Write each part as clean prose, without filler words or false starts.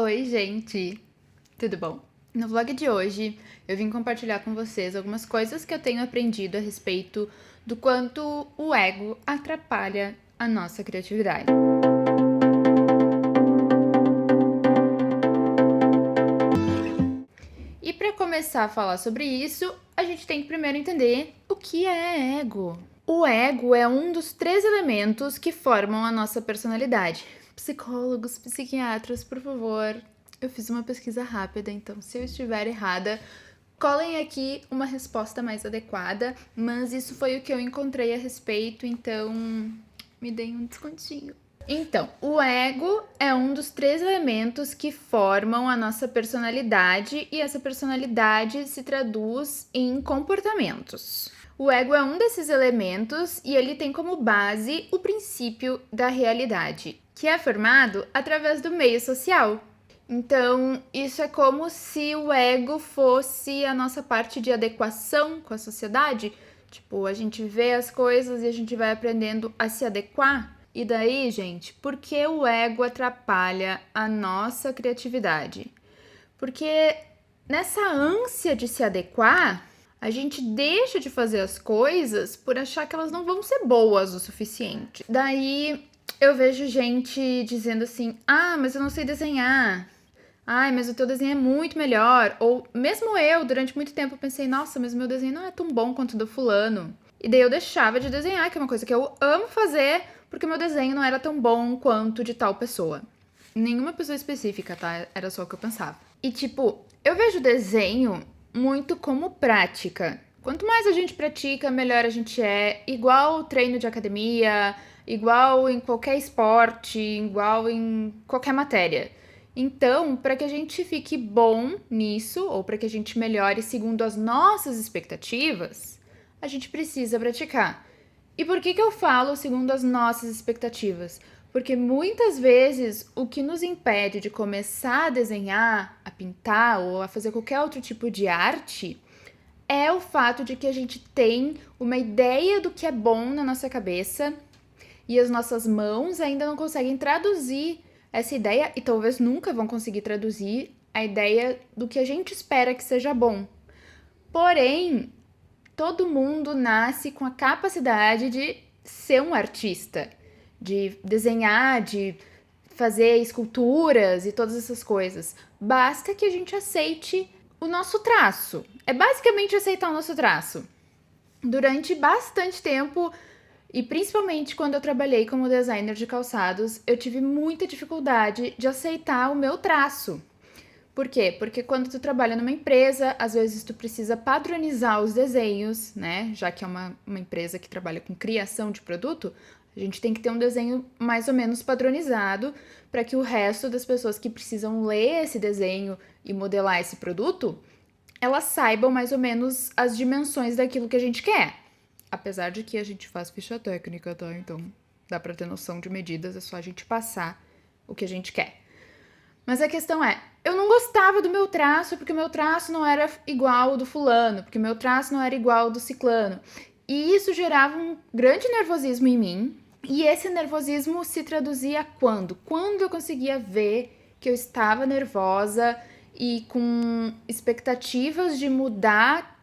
Oi, gente! Tudo bom? No vlog de hoje, eu vim compartilhar com vocês algumas coisas que eu tenho aprendido a respeito do quanto o ego atrapalha a nossa criatividade. E para começar a falar sobre isso, a gente tem que primeiro entender o que é ego. O ego é um dos 3 elementos que formam a nossa personalidade. Psicólogos, psiquiatras, por favor, eu fiz uma pesquisa rápida, então se eu estiver errada, colhem aqui uma resposta mais adequada, mas isso foi o que eu encontrei a respeito, então me deem um descontinho. Então, o ego é um dos 3 elementos que formam a nossa personalidade e essa personalidade se traduz em comportamentos. O ego é um desses elementos e ele tem como base o princípio da realidade, que é formado através do meio social. Então, isso é como se o ego fosse a nossa parte de adequação com a sociedade. Tipo, a gente vê as coisas e a gente vai aprendendo a se adequar. E daí, gente, por que o ego atrapalha a nossa criatividade? Porque nessa ânsia de se adequar, a gente deixa de fazer as coisas por achar que elas não vão ser boas o suficiente. Daí eu vejo gente dizendo assim: ah, mas eu não sei desenhar. Ai, mas o teu desenho é muito melhor. Ou mesmo eu, durante muito tempo, pensei: nossa, mas o meu desenho não é tão bom quanto o do fulano. E daí eu deixava de desenhar, que é uma coisa que eu amo fazer, porque o meu desenho não era tão bom quanto de tal pessoa. Nenhuma pessoa específica, tá? Era só o que eu pensava. E tipo, eu vejo desenho muito como prática. Quanto mais a gente pratica, melhor a gente é. Igual treino de academia, igual em qualquer esporte, igual em qualquer matéria. Então, para que a gente fique bom nisso, ou para que a gente melhore segundo as nossas expectativas, a gente precisa praticar. E por que eu falo segundo as nossas expectativas? Porque muitas vezes o que nos impede de começar a desenhar, a pintar ou a fazer qualquer outro tipo de arte é o fato de que a gente tem uma ideia do que é bom na nossa cabeça e as nossas mãos ainda não conseguem traduzir essa ideia e talvez nunca vão conseguir traduzir a ideia do que a gente espera que seja bom. Porém, todo mundo nasce com a capacidade de ser um artista, de desenhar, de fazer esculturas e todas essas coisas. Basta que a gente aceite o nosso traço. É basicamente aceitar o nosso traço. Durante bastante tempo, e principalmente quando eu trabalhei como designer de calçados, eu tive muita dificuldade de aceitar o meu traço. Por quê? Porque quando tu trabalha numa empresa, às vezes tu precisa padronizar os desenhos, né? Já que é uma empresa que trabalha com criação de produto, a gente tem que ter um desenho mais ou menos padronizado para que o resto das pessoas que precisam ler esse desenho e modelar esse produto, elas saibam mais ou menos as dimensões daquilo que a gente quer. Apesar de que a gente faz ficha técnica, tá? Então dá para ter noção de medidas, é só a gente passar o que a gente quer. Mas a questão é, eu não gostava do meu traço porque o meu traço não era igual ao do fulano, porque o meu traço não era igual ao do ciclano. E isso gerava um grande nervosismo em mim. E esse nervosismo se traduzia quando? Quando eu conseguia ver que eu estava nervosa e com expectativas de mudar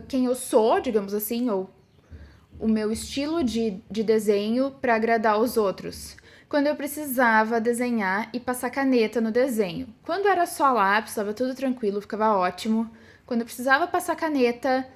quem eu sou, digamos assim, ou o meu estilo de desenho para agradar os outros. Quando eu precisava desenhar e passar caneta no desenho. Quando era só lápis, estava tudo tranquilo, ficava ótimo. Quando eu precisava passar caneta,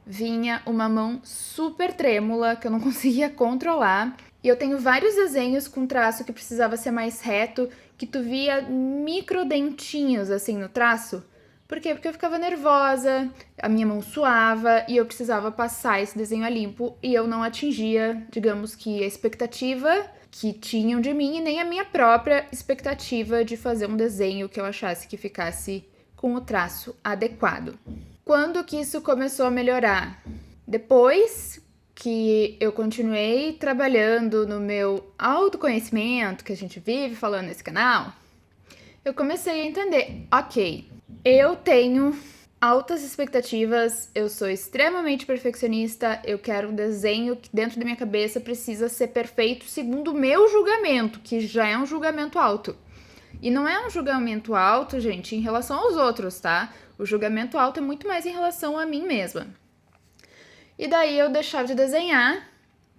vinha uma mão super trêmula que eu não conseguia controlar. E eu tenho vários desenhos com traço que precisava ser mais reto, que tu via microdentinhos assim no traço. Por quê? Porque eu ficava nervosa, a minha mão suava e eu precisava passar esse desenho a limpo e eu não atingia, digamos que a expectativa que tinham de mim e nem a minha própria expectativa de fazer um desenho que eu achasse que ficasse com o traço adequado. Quando que isso começou a melhorar? Depois que eu continuei trabalhando no meu autoconhecimento, que a gente vive falando nesse canal, eu comecei a entender, ok, eu tenho altas expectativas, eu sou extremamente perfeccionista, eu quero um desenho que dentro da minha cabeça precisa ser perfeito segundo o meu julgamento, que já é um julgamento alto. E não é um julgamento alto, gente, em relação aos outros, tá? O julgamento alto é muito mais em relação a mim mesma. E daí eu deixava de desenhar,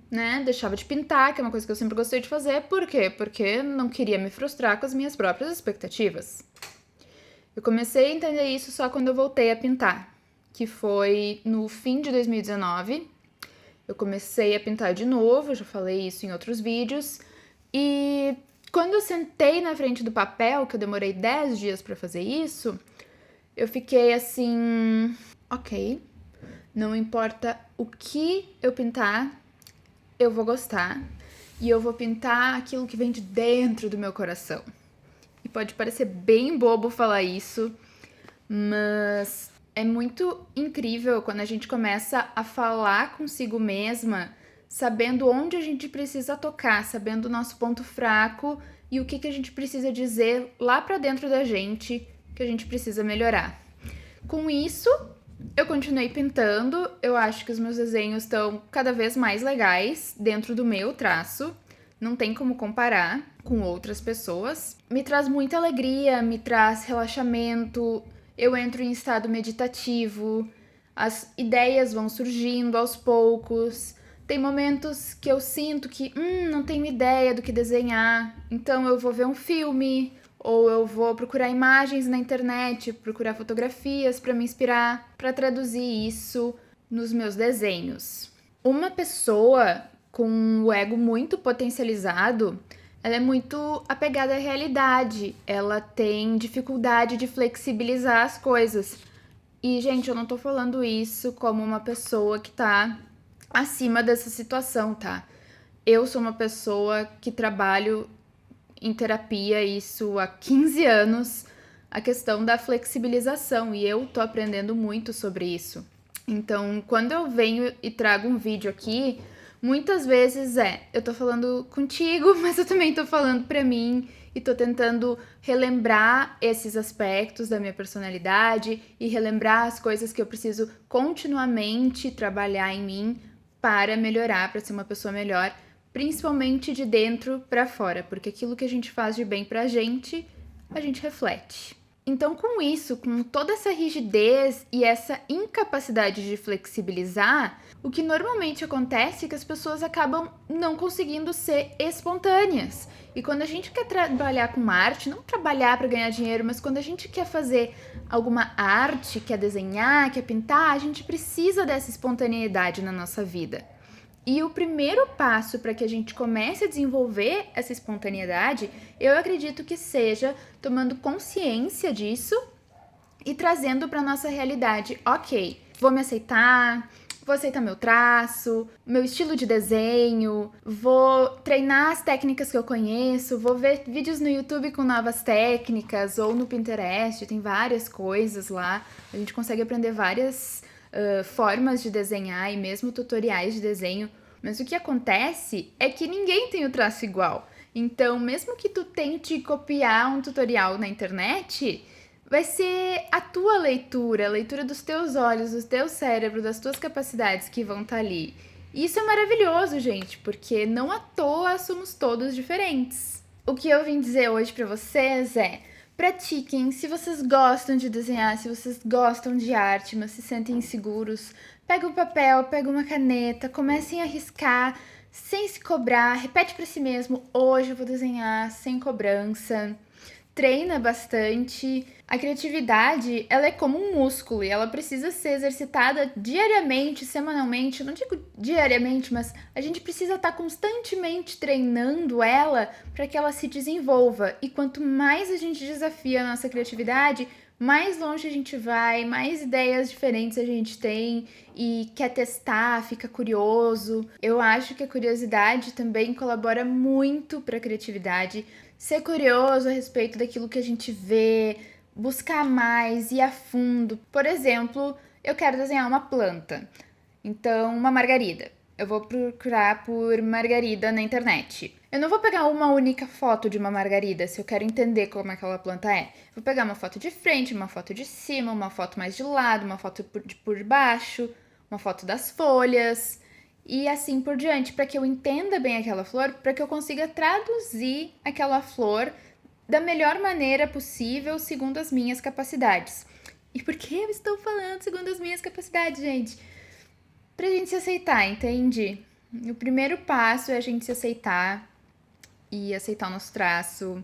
né? Deixava de pintar, que é uma coisa que eu sempre gostei de fazer. Por quê? Porque não queria me frustrar com as minhas próprias expectativas. Eu comecei a entender isso só quando eu voltei a pintar, que foi no fim de 2019. Eu comecei a pintar de novo, já falei isso em outros vídeos. E quando eu sentei na frente do papel, que eu demorei 10 dias pra fazer isso, eu fiquei assim, ok, não importa o que eu pintar, eu vou gostar. E eu vou pintar aquilo que vem de dentro do meu coração. E pode parecer bem bobo falar isso, mas é muito incrível quando a gente começa a falar consigo mesma, sabendo onde a gente precisa tocar, sabendo o nosso ponto fraco e o que a gente precisa dizer lá pra dentro da gente que a gente precisa melhorar. Com isso, eu continuei pintando, eu acho que os meus desenhos estão cada vez mais legais dentro do meu traço. Não tem como comparar com outras pessoas. Me traz muita alegria, me traz relaxamento, eu entro em estado meditativo, as ideias vão surgindo aos poucos. Tem momentos que eu sinto que não tenho ideia do que desenhar, então eu vou ver um filme, ou eu vou procurar imagens na internet, procurar fotografias para me inspirar, para traduzir isso nos meus desenhos. Uma pessoa com o ego muito potencializado, ela é muito apegada à realidade, ela tem dificuldade de flexibilizar as coisas. E, gente, eu não tô falando isso como uma pessoa que tá acima dessa situação, tá? Eu sou uma pessoa que trabalho em terapia isso há 15 anos, a questão da flexibilização, e eu tô aprendendo muito sobre isso. Então, quando eu venho e trago um vídeo aqui, muitas vezes eu tô falando contigo, mas eu também tô falando pra mim e tô tentando relembrar esses aspectos da minha personalidade e relembrar as coisas que eu preciso continuamente trabalhar em mim para melhorar, para ser uma pessoa melhor, principalmente de dentro pra fora, porque aquilo que a gente faz de bem pra gente, a gente reflete. Então, com isso, com toda essa rigidez e essa incapacidade de flexibilizar, o que normalmente acontece é que as pessoas acabam não conseguindo ser espontâneas. E quando a gente quer trabalhar com arte, não trabalhar para ganhar dinheiro, mas quando a gente quer fazer alguma arte, quer desenhar, quer pintar, a gente precisa dessa espontaneidade na nossa vida. E o primeiro passo para que a gente comece a desenvolver essa espontaneidade, eu acredito que seja tomando consciência disso e trazendo para nossa realidade. Ok, vou me aceitar, vou aceitar meu traço, meu estilo de desenho, vou treinar as técnicas que eu conheço, vou ver vídeos no YouTube com novas técnicas ou no Pinterest, tem várias coisas lá. A gente consegue aprender várias formas de desenhar e mesmo tutoriais de desenho, mas o que acontece é que ninguém tem o traço igual. Então, mesmo que tu tente copiar um tutorial na internet, vai ser a tua leitura, a leitura dos teus olhos, do teu cérebro, das tuas capacidades que vão estar ali. E isso é maravilhoso, gente, porque não à toa somos todos diferentes. O que eu vim dizer hoje pra vocês é: pratiquem, se vocês gostam de desenhar, se vocês gostam de arte, mas se sentem inseguros, pega um papel, pega uma caneta, comecem a riscar, sem se cobrar, repete para si mesmo, hoje eu vou desenhar sem cobrança, treina bastante. A criatividade, ela é como um músculo e ela precisa ser exercitada diariamente, semanalmente, eu não digo diariamente, mas a gente precisa estar constantemente treinando ela para que ela se desenvolva. E quanto mais a gente desafia a nossa criatividade, mais longe a gente vai, mais ideias diferentes a gente tem e quer testar, fica curioso. Eu acho que a curiosidade também colabora muito para a criatividade. Ser curioso a respeito daquilo que a gente vê, buscar mais, ir a fundo. Por exemplo, eu quero desenhar uma planta, então uma margarida. Eu vou procurar por margarida na internet. Eu não vou pegar uma única foto de uma margarida se eu quero entender como aquela planta é. Vou pegar uma foto de frente, uma foto de cima, uma foto mais de lado, uma foto por baixo, uma foto das folhas e assim por diante, para que eu entenda bem aquela flor, para que eu consiga traduzir aquela flor da melhor maneira possível, segundo as minhas capacidades. E por que eu estou falando segundo as minhas capacidades, gente? Pra gente se aceitar, entende? O primeiro passo é a gente se aceitar e aceitar o nosso traço,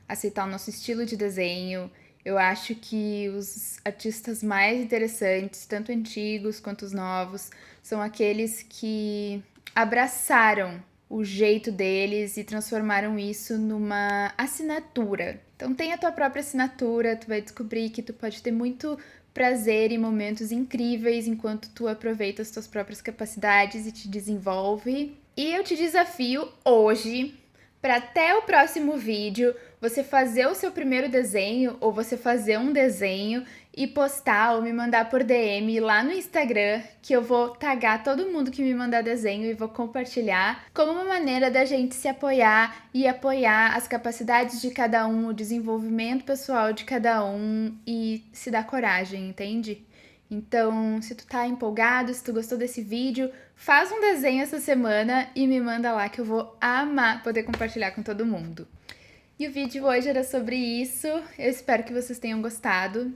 aceitar o nosso estilo de desenho. Eu acho que os artistas mais interessantes, tanto antigos quanto os novos, são aqueles que abraçaram o jeito deles e transformaram isso numa assinatura. Então tem a tua própria assinatura, tu vai descobrir que tu pode ter muito prazer e momentos incríveis enquanto tu aproveita as tuas próprias capacidades e te desenvolve. E eu te desafio hoje para até o próximo vídeo você fazer o seu primeiro desenho ou você fazer um desenho e postar ou me mandar por DM lá no Instagram, que eu vou tagar todo mundo que me mandar desenho e vou compartilhar como uma maneira da gente se apoiar e apoiar as capacidades de cada um, o desenvolvimento pessoal de cada um e se dar coragem, entende? Então, se tu tá empolgado, se tu gostou desse vídeo, faz um desenho essa semana e me manda lá que eu vou amar poder compartilhar com todo mundo. E o vídeo hoje era sobre isso, eu espero que vocês tenham gostado.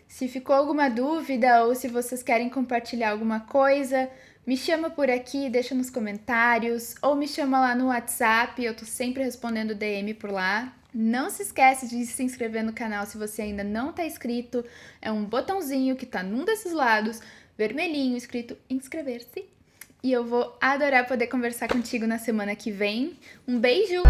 Se ficou alguma dúvida ou se vocês querem compartilhar alguma coisa, me chama por aqui, deixa nos comentários, ou me chama lá no WhatsApp, eu tô sempre respondendo DM por lá. Não se esquece de se inscrever no canal se você ainda não tá inscrito, é um botãozinho que tá num desses lados, vermelhinho, escrito inscrever-se. E eu vou adorar poder conversar contigo na semana que vem. Um beijo!